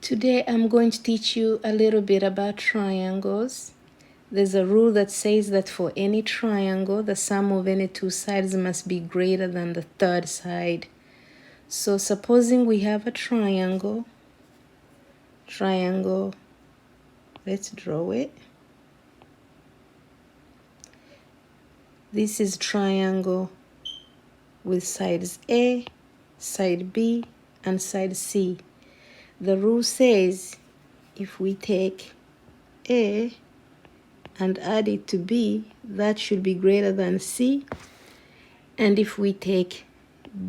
Today I'm going to teach you a little bit about triangles. There's a rule that says that for any triangle, the sum of any two sides must be greater than the third side. So supposing we have a triangle, let's draw it. This is triangle with sides A, side B, and side C. The rule says if we take A and add it to B, that should be greater than C. And if we take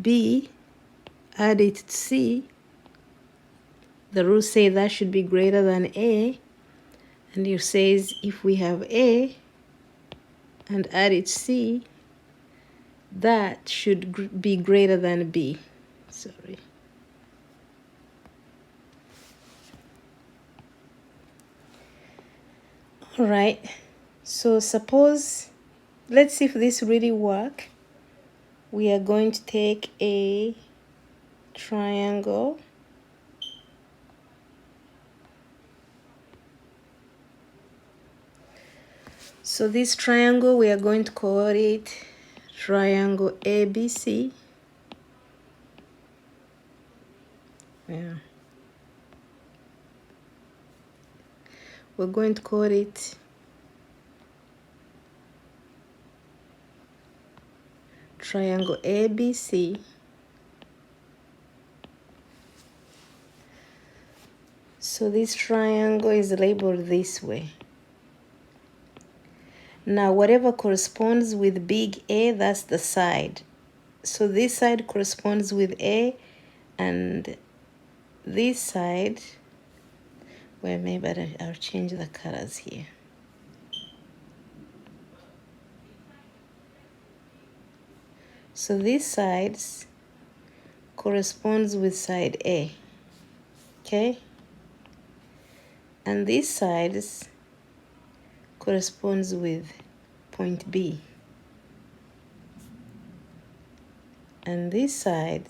B, add it to C, the rules say that should be greater than A. And it says if we have A and add it to C, that should be greater than B. Sorry. All right. So suppose, let's see if this really works. We are going to take a triangle. So this triangle, we are going to call it triangle ABC. Yeah. We're going to call it triangle ABC. So this triangle is labeled this way. Now whatever corresponds with big A, that's the side. So this side corresponds with A, and this side, well, maybe I'll change the colors here. So this side corresponds with side A, okay? And this side corresponds with point B. And this side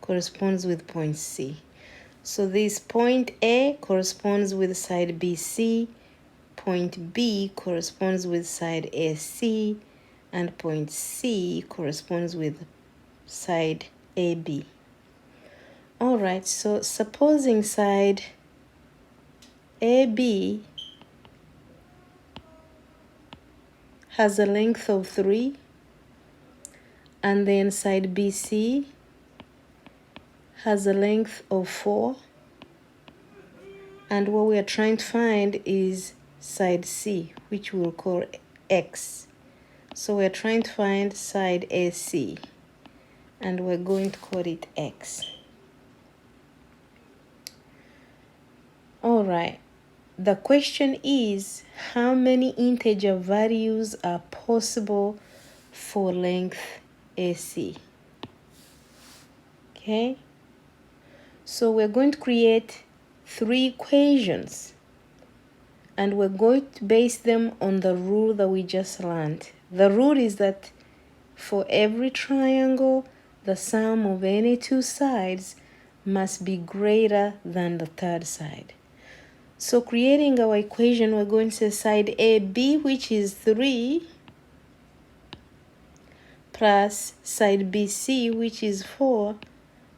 corresponds with point C. So this point A corresponds with side BC, point B corresponds with side AC, and point C corresponds with side AB. All right, so supposing side AB has a length of 3, and then side BC has a length of 4, and what we are trying to find is side C, which we'll call X. So we're trying to find side AC, and we're going to call it X. All right, the question is how many integer values are possible for length AC? Okay, so we're going to create 3 equations, and we're going to base them on the rule that we just learned. The rule is that for every triangle, the sum of any two sides must be greater than the third side. So creating our equation, we're going to say side AB, which is 3, plus side BC, which is 4,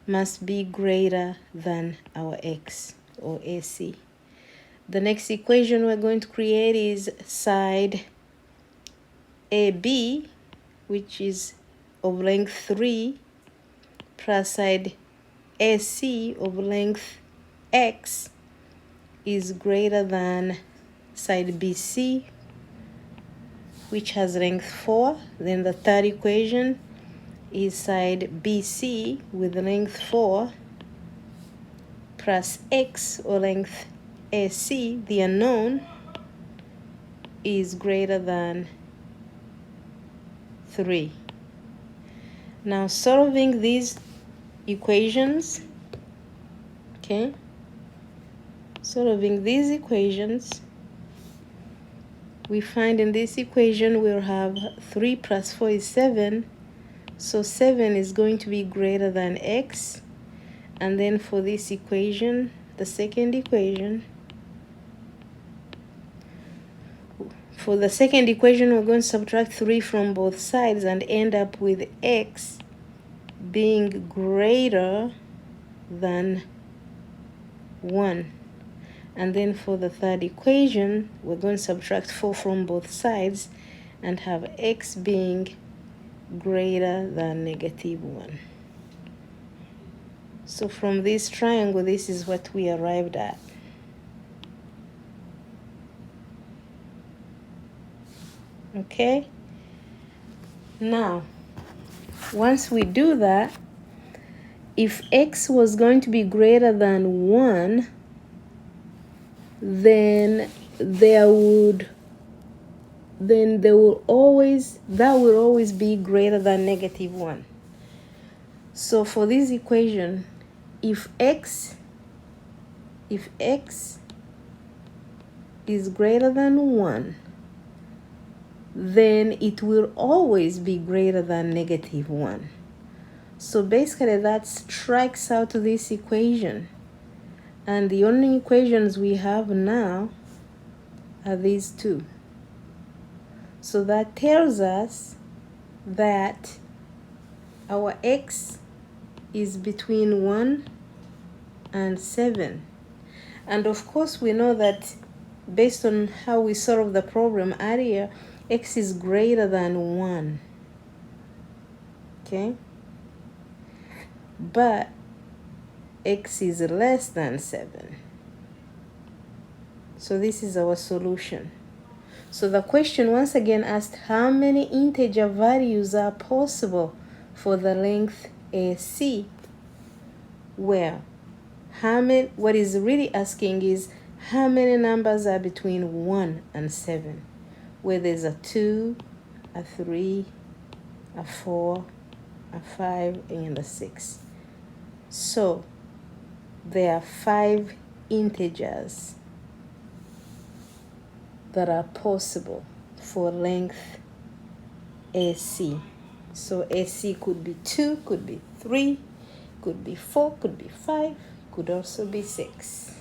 must be greater than our X or AC. The next equation we're going to create is side AB, which is of length 3, plus side AC of length X is greater than side BC, which has length 4. Then the third equation is side BC with length 4 plus X or length AC, the unknown, is greater than 3. Now solving these equations, okay, solving these equations, we find in this equation we'll have 3 plus 4 is 7, So 7 is going to be greater than x. And then for this equation, the second equation, for the second equation, we're going to subtract 3 from both sides and end up with x being greater than 1. And then for the third equation, we're going to subtract 4 from both sides and have x being greater than -1. So from this triangle, this is what we arrived at. Okay? Now, once we do that, if x was going to be greater than 1, then that will always be greater than -1. So for this equation, if x is greater than 1, then it will always be greater than -1. So basically that strikes out this equation. And the only equations we have now are these two. So that tells us that our x is between 1 and 7. And of course we know that based on how we solved the problem earlier, x is greater than 1. Okay? But x is less than 7. So this is our solution. So the question once again asked how many integer values are possible for the length AC. Well, what is really asking is how many numbers are between 1 and 7, where there's a 2, a 3, a 4, a 5, and a 6. So there are 5 integers that are possible for length AC. So AC could be 2, could be 3, could be 4, could be 5, could also be 6.